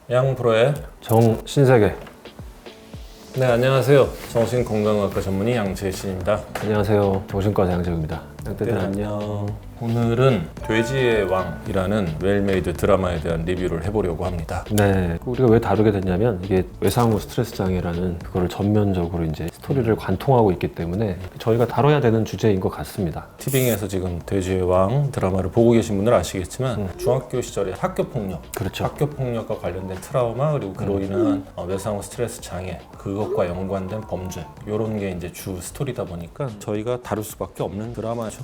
양프로의 정신세계. 네, 안녕하세요. 정신건강의학과 전문의 양재신입니다. 안녕하세요. 정신과 양재우입니다. 양떼들 네. 안녕. 오늘은 돼지의 왕이라는 웰메이드 드라마에 대한 리뷰를 해보려고 합니다. 네, 우리가 왜 다루게 됐냐면 이게 외상후 스트레스 장애라는 그거를 전면적으로 이제 스토리를 관통하고 있기 때문에 저희가 다뤄야 되는 주제인 것 같습니다. 티빙에서 지금 돼지의 왕 드라마를 보고 계신 분들은 아시겠지만 중학교 시절에 학교폭력, 그렇죠. 학교폭력과 관련된 트라우마 그리고 그로 인한 외상후 스트레스 장애 그것과 연관된 범죄 이런 게 이제 주 스토리다 보니까 저희가 다룰 수밖에 없는 드라마죠.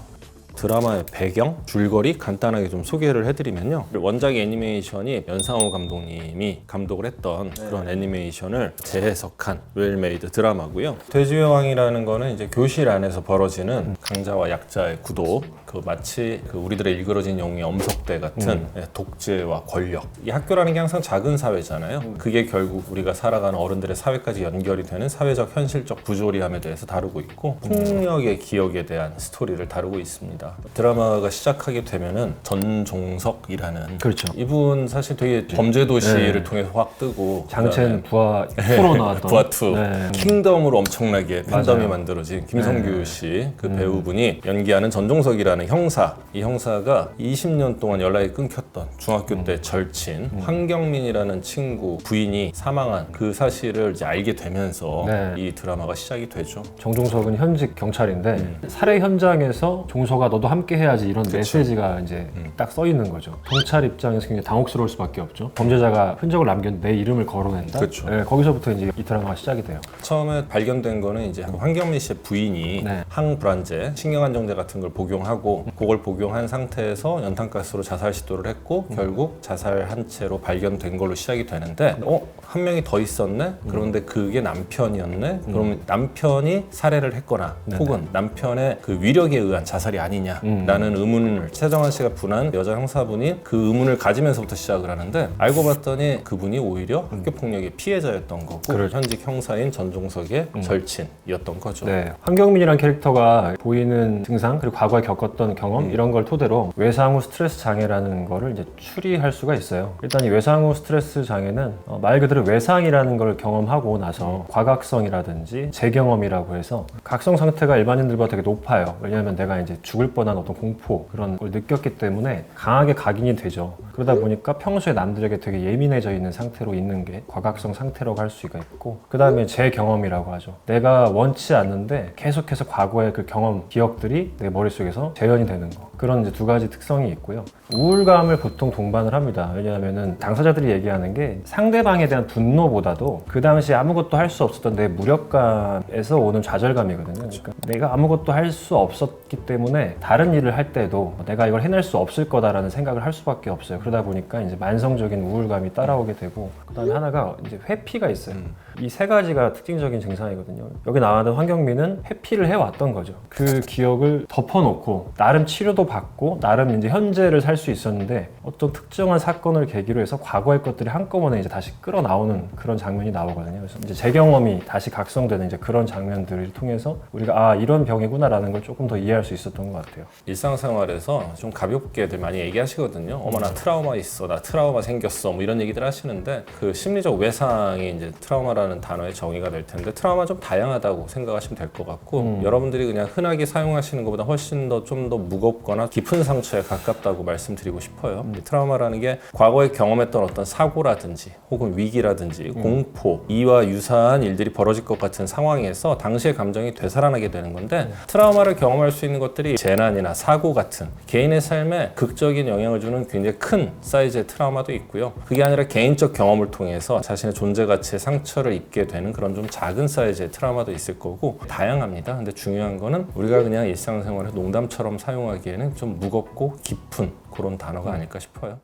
드라마의 배경, 줄거리 간단하게 좀 소개를 해드리면요. 원작 애니메이션이 연상호 감독님이 감독을 했던 그런 애니메이션을 재해석한 웰메이드 드라마고요. 돼지의 왕이라는 거는 이제 교실 안에서 벌어지는 강자와 약자의 구도, 그 마치 그 우리들의 일그러진 영웅의 엄석대 같은 독재와 권력. 이 학교라는 게 항상 작은 사회잖아요. 그게 결국 우리가 살아가는 어른들의 사회까지 연결이 되는 사회적 현실적 부조리함에 대해서 다루고 있고 폭력의 기억에 대한 스토리를 다루고 있습니다. 드라마가 시작하게 되면은 전종석이라는 그렇죠. 이분 사실 되게 범죄도시를 통해서 확 뜨고 장첸 부하 2로 나왔던 부하투 네. 킹덤으로 엄청나게 팬덤이 맞아요. 만들어진 김성규 씨 그 배우분이 연기하는 전종석이라는 형사, 이 형사가 20년 동안 연락이 끊겼던 중학교 때 절친 황경민이라는 친구 부인이 사망한 그 사실을 이제 알게 되면서 네. 이 드라마가 시작이 되죠. 정종석은 현직 경찰인데 살해 현장에서 종석아 너도 함께 해야지 이런 메시지가 이제 딱 써 있는 거죠. 경찰 입장에서 굉장히 당혹스러울 수밖에 없죠. 범죄자가 흔적을 남겼는데 내 이름을 거론했다. 그렇죠. 네, 거기서부터 이제 이 드라마가 시작이 돼요. 처음에 발견된 거는 이제 황경민 씨의 부인이 네. 항불안제, 신경안정제 같은 걸 복용하고 그걸 복용한 상태에서 연탄가스로 자살 시도를 했고 결국 자살한 채로 발견된 걸로 시작이 되는데 한 명이 더 있었네? 그런데 그게 남편이었네? 그럼 남편이 살해를 했거나 혹은 남편의 그 위력에 의한 자살이 아니냐라는 의문을 최정환 씨가 분한 여자 형사분이 그 의문을 가지면서부터 시작을 하는데 알고 봤더니 그분이 오히려 학교폭력의 피해자였던 거고 현직 형사인 전종석의 절친이었던 거죠. 네, 황경민이라는 캐릭터가 보이는 증상 그리고 과거에 겪었던 경험 이런 걸 토대로 외상후 스트레스 장애라는 거를 이제 추리할 수가 있어요. 일단 이 외상후 스트레스 장애는 말 그대로 외상이라는 걸 경험하고 나서 과각성이라든지 재경험이라고 해서 각성 상태가 일반인들보다 되게 높아요. 왜냐하면 내가 이제 죽을 뻔한 어떤 공포 그런 걸 느꼈기 때문에 강하게 각인이 되죠. 그러다 보니까 평소에 남들에게 되게 예민해져 있는 상태로 있는 게 과각성 상태라고 할 수가 있고 그 다음에 재경험이라고 하죠. 내가 원치 않는데 계속해서 과거의 그 경험, 기억들이 내 머릿속에서 재현이 되는 거. 그런 이제 두 가지 특성이 있고요. 우울감을 보통 동반을 합니다. 왜냐하면은 당사자들이 얘기하는 게 상대방에 대한 분노보다도 그 당시에 아무것도 할 수 없었던 내 무력감에서 오는 좌절감이거든요. 그러니까 내가 아무것도 할 수 없었기 때문에 다른 일을 할 때도 내가 이걸 해낼 수 없을 거다라는 생각을 할 수밖에 없어요. 그러다 보니까 이제 만성적인 우울감이 따라오게 되고 그다음에 하나가 이제 회피가 있어요. 이 세 가지가 특징적인 증상이거든요. 여기 나왔던 황경민은 회피를 해왔던 거죠. 그 기억을 덮어놓고 나름 치료도 받고 나름 이제 현재를 살 수 있었는데 어떤 특정한 사건을 계기로 해서 과거의 것들이 한꺼번에 이제 다시 끌어나오는 그런 장면이 나오거든요. 그래서 이제 제 경험이 다시 각성되는 이제 그런 장면들을 통해서 우리가 이런 병이구나라는 걸 조금 더 이해할 수 있었던 것 같아요. 일상생활에서 좀 가볍게들 많이 얘기하시거든요. 어머 나 트라우마 있어, 나 트라우마 생겼어, 뭐 이런 얘기들 하시는데 그 심리적 외상이 이제 트라우마라는 단어의 정의가 될 텐데 트라우마 좀 다양하다고 생각하시면 될 것 같고 여러분들이 그냥 흔하게 사용하시는 것보다 훨씬 더 좀 더 무겁거나 깊은 상처에 가깝다고 말씀드리고 싶어요. 트라우마라는 게 과거에 경험했던 어떤 사고라든지 혹은 위기라든지 공포, 이와 유사한 일들이 벌어질 것 같은 상황에서 당시의 감정이 되살아나게 되는 건데 트라우마를 경험할 수 있는 것들이 재난이나 사고 같은 개인의 삶에 극적인 영향을 주는 굉장히 큰 사이즈의 트라우마도 있고요. 그게 아니라 개인적 경험을 통해서 자신의 존재 가치에 상처를 입게 되는 그런 좀 작은 사이즈의 트라우마도 있을 거고 다양합니다. 근데 중요한 거는 우리가 그냥 일상생활에 농담처럼 사용하기에는 좀 무겁고 깊은 그런 단어가 아닐까 싶어요.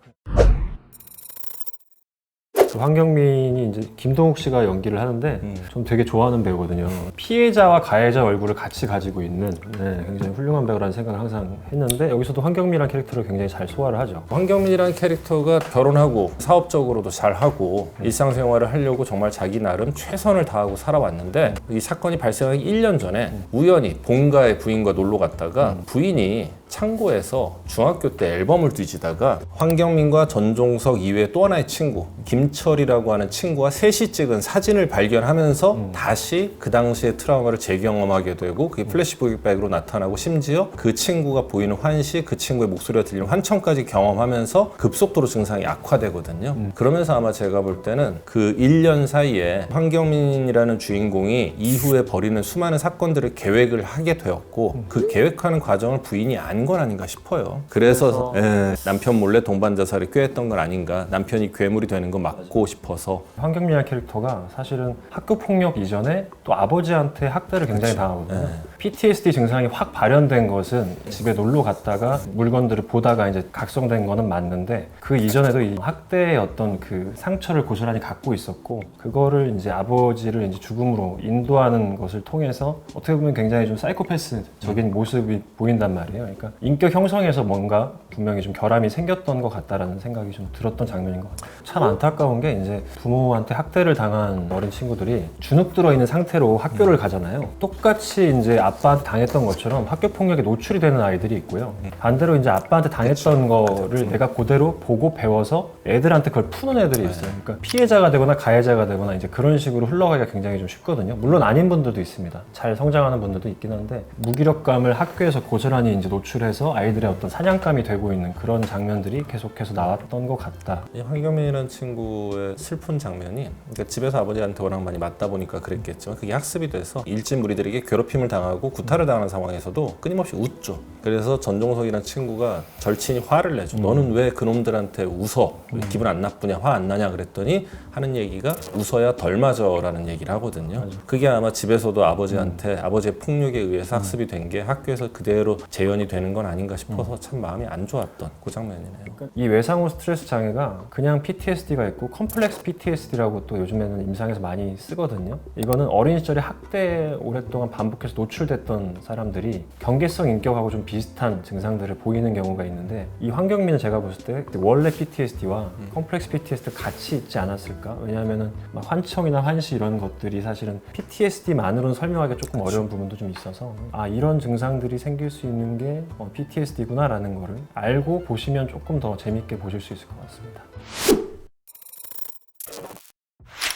황경민이 이제 김동욱 씨가 연기를 하는데 좀 되게 좋아하는 배우거든요. 피해자와 가해자 얼굴을 같이 가지고 있는 굉장히 훌륭한 배우라는 생각을 항상 했는데 여기서도 황경민이라는 캐릭터를 굉장히 잘 소화를 하죠. 황경민이라는 캐릭터가 결혼하고 사업적으로도 잘하고 일상생활을 하려고 정말 자기 나름 최선을 다하고 살아왔는데 이 사건이 발생하기 1년 전에 우연히 본가의 부인과 놀러 갔다가 부인이 창고에서 중학교 때 앨범을 뒤지다가 황경민과 전종석 이외에 또 하나의 친구 김철 이철이라고 하는 친구와 셋이 찍은 사진을 발견하면서 다시 그 당시의 트라우마를 재경험하게 되고 그게 플래시백으로 나타나고 심지어 그 친구가 보이는 환시, 그 친구의 목소리가 들리는 환청까지 경험하면서 급속도로 증상이 악화되거든요. 그러면서 아마 제가 볼 때는 그 1년 사이에 황경민이라는 주인공이 이후에 벌이는 수많은 사건들을 계획을 하게 되었고 그 계획하는 과정을 부인이 안 건 아닌가 싶어요. 그래서 남편 몰래 동반 자살을 꾀했던 건 아닌가. 남편이 괴물이 되는 거 막고 싶어서. 황경민이라는 캐릭터가 사실은 학교 폭력 이전에 또 아버지한테 학대를 굉장히 당하거든요. PTSD 증상이 확 발현된 것은 집에 놀러 갔다가 물건들을 보다가 이제 각성된 거는 맞는데 그 이전에도 이 학대의 어떤 그 상처를 고스란히 갖고 있었고 그거를 이제 아버지를 이제 죽음으로 인도하는 것을 통해서 어떻게 보면 굉장히 좀 사이코패스적인 모습이 보인단 말이에요. 그러니까 인격 형성에서 뭔가 분명히 좀 결함이 생겼던 것 같다라는 생각이 좀 들었던 장면인 것 같아요. 참 안타까운 게 이제 부모한테 학대를 당한 어린 친구들이 주눅 들어 있는 상태로 학교를 가잖아요. 똑같이 이제 아빠한테 당했던 것처럼 학교 폭력에 노출이 되는 아이들이 있고요. 반대로 이제 아빠한테 당했던 거를 내가 그대로 보고 배워서 애들한테 그걸 푸는 애들이 있어요. 그러니까 피해자가 되거나 가해자가 되거나 이제 그런 식으로 흘러가기가 굉장히 좀 쉽거든요. 물론 아닌 분들도 있습니다. 잘 성장하는 분들도 있긴 한데 무기력감을 학교에서 고스란히 이제 노출해서 아이들의 어떤 사냥감이 되고 있는 그런 장면들이 계속해서 나왔던 것 같다. 이 황경민이라는 친구의 슬픈 장면이 그러니까 집에서 아버지한테 워낙 많이 맞다 보니까 그랬겠지만 그게 학습이 돼서 일진 무리들에게 괴롭힘을 당하고 구타를 당하는 상황에서도 끊임없이 웃죠. 그래서 전종석이라는 친구가 절친이 화를 내죠. 너는 왜 그놈들한테 웃어? 기분 안 나쁘냐? 화 안 나냐? 그랬더니 하는 얘기가 웃어야 덜 맞아라는 얘기를 하거든요. 그게 아마 집에서도 아버지한테 아버지의 폭력에 의해서 학습이 된 게 학교에서 그대로 재현이 되는 건 아닌가 싶어서 참 마음이 안 좋았던 그 장면이네요. 이 외상후 스트레스 장애가 그냥 PTSD가 있고 컴플렉스 PTSD라고 또 요즘에는 임상에서 많이 쓰거든요. 이거는 어린 시절에 학대에 오랫동안 반복해서 노출됐던 사람들이 경계성 인격하고 좀 비슷한 증상들을 보이는 경우가 있는데 이 황경민은 제가 봤을 때 원래 PTSD와 컴플렉스 PTSD가 같이 있지 않았을까? 왜냐하면은 막 환청이나 환시 이런 것들이 사실은 PTSD만으로는 설명하기 조금 어려운 부분도 좀 있어서 아 이런 증상들이 생길 수 있는 게 PTSD구나라는 거를 알고 보시면 조금 더 재밌게 보실 수 있을 것 같습니다.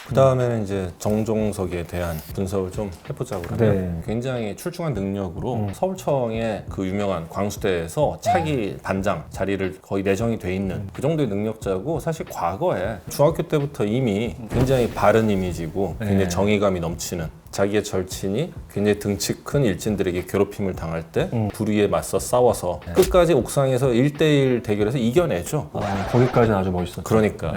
그 다음에는 이제 정종석에 대한 분석을 좀 해보자고 그러면 네. 굉장히 출중한 능력으로 서울청의 그 유명한 광수대에서 차기 반장 자리를 거의 내정이 돼 있는 그 정도의 능력자고 사실 과거에 중학교 때부터 이미 굉장히 바른 이미지고 굉장히 정의감이 넘치는 자기의 절친이 굉장히 등치 큰 일진들에게 괴롭힘을 당할 때 불의에 맞서 싸워서 끝까지 옥상에서 1대1 대결에서 이겨내죠. 거기까지는 아주 멋있었죠. 그러니까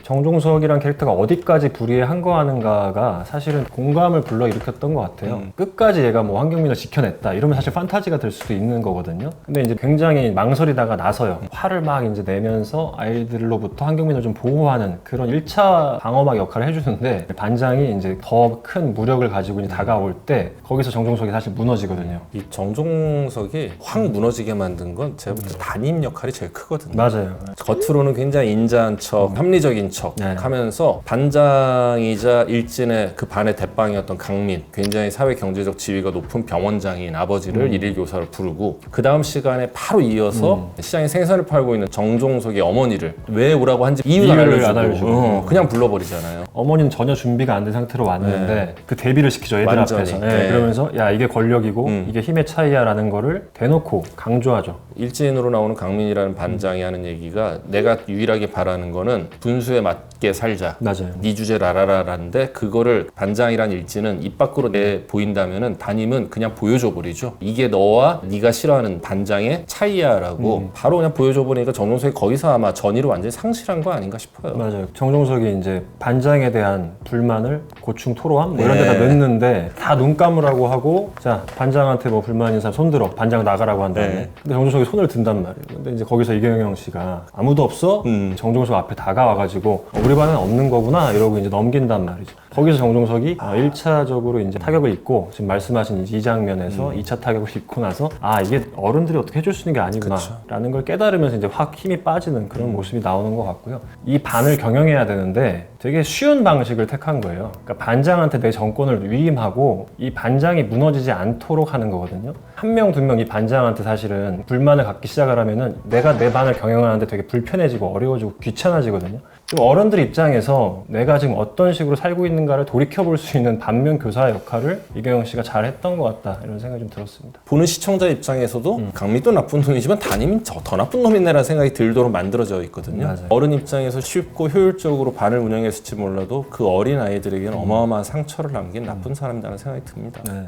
정종석이란 캐릭터가 어디까지 불의에 항거하는가가 사실은 공감을 불러일으켰던 것 같아요. 끝까지 얘가 뭐 황경민을 지켜냈다 이러면 사실 판타지가 될 수도 있는 거거든요. 근데 이제 굉장히 망설이다가 나서요. 화를 막 이제 내면서 아이들로부터 황경민을 좀 보호하는 그런 1차 방어막 역할을 해주는데 반장이 이제 더 큰 무력을 가지고 이제 다가올 때 거기서 정종석이 사실 무너지거든요. 이 정종석이 확 무너지게 만든 건 제가 볼 때 담임 역할이 제일 크거든요. 맞아요. 겉으로는 굉장히 인자한 척, 합리적인 척 하면서 반장이자 일진의 그 반의 대빵이었던 강민, 굉장히 사회 경제적 지위가 높은 병원장인 아버지를 일일 교사로 부르고 그 다음 시간에 바로 이어서 시장에 생선을 팔고 있는 정종석의 어머니를 왜 오라고 한지 이유를 안 알려주고 그냥 불러버리잖아요. 어머니는 전혀 준비가 안 된 상태로 왔는데 그 데뷔를 시키죠, 애들 완전히. 앞에서. 그러면서 야 이게 권력이고 이게 힘의 차이야라는 거를 대놓고 강조하죠. 일진으로 나오는 강민이라는 반장이 하는 얘기가 내가 유일하게 바라는 거는 분수에 맞게 살자. 맞아요. 네 주제 라라라라는데 그거를 반장이란 일진은 입 밖으로 내 보인다면은 담임은 그냥 보여줘 버리죠. 이게 너와 네가 싫어하는 반장의 차이야라고 바로 그냥 보여줘 버리니까 정종석이 거기서 아마 전의를 완전히 상실한 거 아닌가 싶어요. 맞아요. 정종석이 이제 반장에 대한 불만을 고충 토로함 뭐 이런 데다 넣는데 다 눈 감으라고 하고 자 반장한테 뭐 불만 있는 사람 손들어 반장 나가라고 한 다음에 근데 정종석이 손을 든단 말이에요. 근데 이제 거기서 이경영 씨가 아무도 없어? 정종석 앞에 다가와가지고 우리 반은 없는 거구나 이러고 이제 넘긴단 말이죠. 거기서 정종석이 1차적으로 이제 타격을 입고 지금 말씀하신 이 장면에서 2차 타격을 입고 나서 아 이게 어른들이 어떻게 해줄 수 있는 게 아니구나 라는 걸 깨달으면서 이제 확 힘이 빠지는 그런 모습이 나오는 것 같고요. 이 반을 경영해야 되는데 되게 쉬운 방식을 택한 거예요. 그러니까 반장한테 내 정권을 위임하고 이 반장이 무너지지 않도록 하는 거거든요. 한 명, 두 명 이 반장한테 사실은 불만을 갖기 시작을 하면은 내가 내 반을 경영하는데 되게 불편해지고 어려워지고 귀찮아지거든요. 좀 어른들 입장에서 내가 지금 어떤 식으로 살고 있는가를 돌이켜볼 수 있는 반면 교사 역할을 이경영 씨가 잘했던 것 같다 이런 생각이 좀 들었습니다. 보는 시청자 입장에서도 강민도 나쁜 놈이지만 담임은 더 나쁜 놈이네라는 생각이 들도록 만들어져 있거든요. 맞아요. 어른 입장에서 쉽고 효율적으로 반을 운영했을지 몰라도 그 어린 아이들에게는 어마어마한 상처를 남긴 나쁜 사람이라는 생각이 듭니다. 네.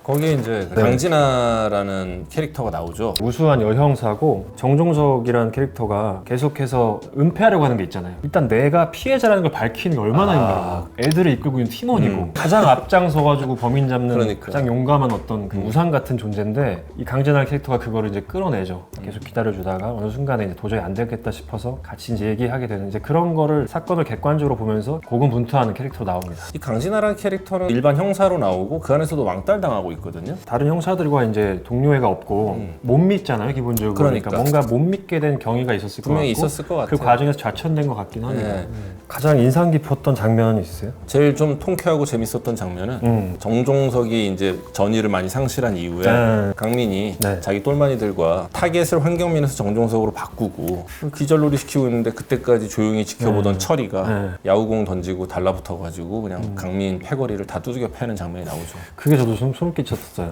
거기에 이제 강진아라는 캐릭터가 나오죠. 우수한 여형사고 정종석이라는 캐릭터가 계속해서 은폐하려고 하는 게 있잖아요. 일단 내가 피해자라는 걸 밝히는 게 얼마나 힘들어. 애들을 이끌고 있는 팀원이고 가장 앞장서가지고 범인 잡는 그러니까. 가장 용감한 어떤 그 우상 같은 존재인데 이 강진아 캐릭터가 그거를 이제 끌어내죠. 계속 기다려주다가 어느 순간에 이제 도저히 안 되겠다 싶어서 같이 이제 얘기하게 되는 이제 그런 거를 사건을 객관적으로 보면서 고군분투하는 캐릭터로 나옵니다. 이 강진아라는 캐릭터는 일반 형사로 나오고 그 안에서도 왕따를 당하고 있거든요. 다른 형사들과 이제 동료애가 없고 못 믿잖아요 기본적으로. 그러니까. 뭔가 못 믿게 된 경위가 있었을 것 분명히 같고 있었을 것 같아요. 그 과정에서 좌천된 것 같긴 합니다. 네. 가장 인상 깊었던 장면이 있어요? 제일 좀 통쾌하고 재밌었던 장면은 정종석이 이제 전의를 많이 상실한 이후에 네. 강민이 네. 자기 똘마니들과 타겟을 황경민에서 정종석으로 바꾸고 기절놀이 시키고 있는데 그때까지 조용히 지켜보던 철이가 야구공 던지고 달라붙어가지고 그냥 강민 패거리를 다 두들겨 패는 장면이 나오죠. 그게 저도 좀 소름 끼쳤어요.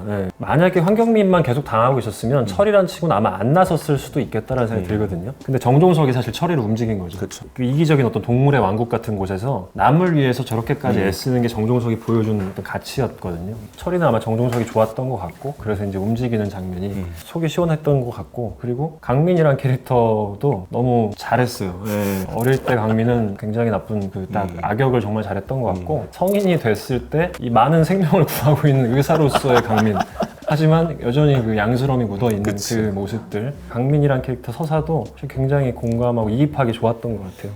네. 만약에 황경민만 계속 당하고 있었으면 철이란 치고는 아마 안 나섰을 수도 있겠다라는 생각이 들거든요. 근데 정종석이 사실 철이를 움직인 거죠. 그렇죠. 그 이기적인 어떤 동물의 왕국 같은 곳에서 남을 위해서 저렇게까지 애쓰는 게 정종석이 보여준 어떤 가치였거든요. 철이는 아마 정종석이 좋았던 것 같고 그래서 이제 움직이는 장면이 속이 시원했던 것 같고 그리고 강민이란 캐릭터도 너무 잘했어요. 네. 어릴 때 강민은 굉장히 나쁜 그 딱 악역을 정말 잘했던 것 같고 성인이 됐을 때 이 많은 생명을 구하고 있는 의사로서의 강민 하지만 여전히 그 양스러움이 묻어있는 그치. 그 모습들 강민이란 캐릭터 서사도 굉장히 공감하고 이입하기 좋았던 것 같아요.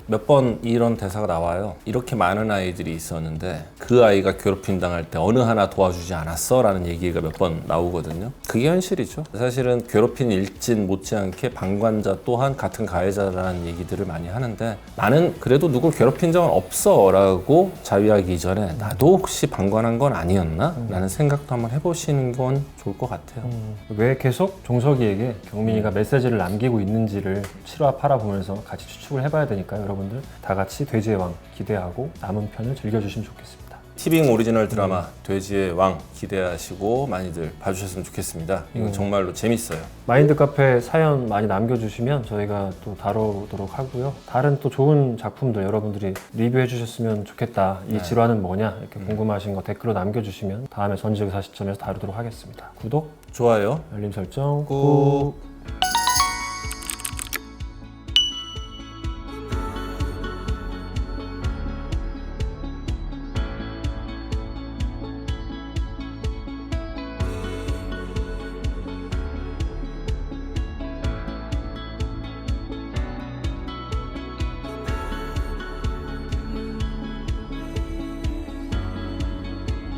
몇 번 이런 대사가 나와요. 이렇게 많은 아이들이 있었는데 그 아이가 괴롭힘 당할 때 어느 하나 도와주지 않았어? 라는 얘기가 몇 번 나오거든요. 그게 현실이죠. 사실은 괴롭힌 일진 못지않게 방관자 또한 같은 가해자라는 얘기들을 많이 하는데 나는 그래도 누굴 괴롭힌 적은 없어 라고 자위하기 이전에 나도 혹시 방관한 건 아니었나? 라는 생각도 한번 해보시는 건 좋을 것 같아요. 왜 계속 종석이에게 경민이가 메시지를 남기고 있는지를 7화 8화 보면서 같이 추측을 해봐야 되니까요. 여러분들 다 같이 돼지의 왕 기대하고 남은 편을 즐겨주시면 좋겠습니다. 티빙 오리지널 드라마 돼지의 왕 기대하시고 많이들 봐주셨으면 좋겠습니다. 이건 정말로 재밌어요. 마인드 카페 사연 많이 남겨주시면 저희가 또 다루도록 하고요. 다른 또 좋은 작품들 여러분들이 리뷰해 주셨으면 좋겠다. 이 질화는 뭐냐 이렇게 궁금하신 거 댓글로 남겨주시면 다음에 전지의사 시점에서 다루도록 하겠습니다. 구독, 좋아요. 알림 설정 꾹.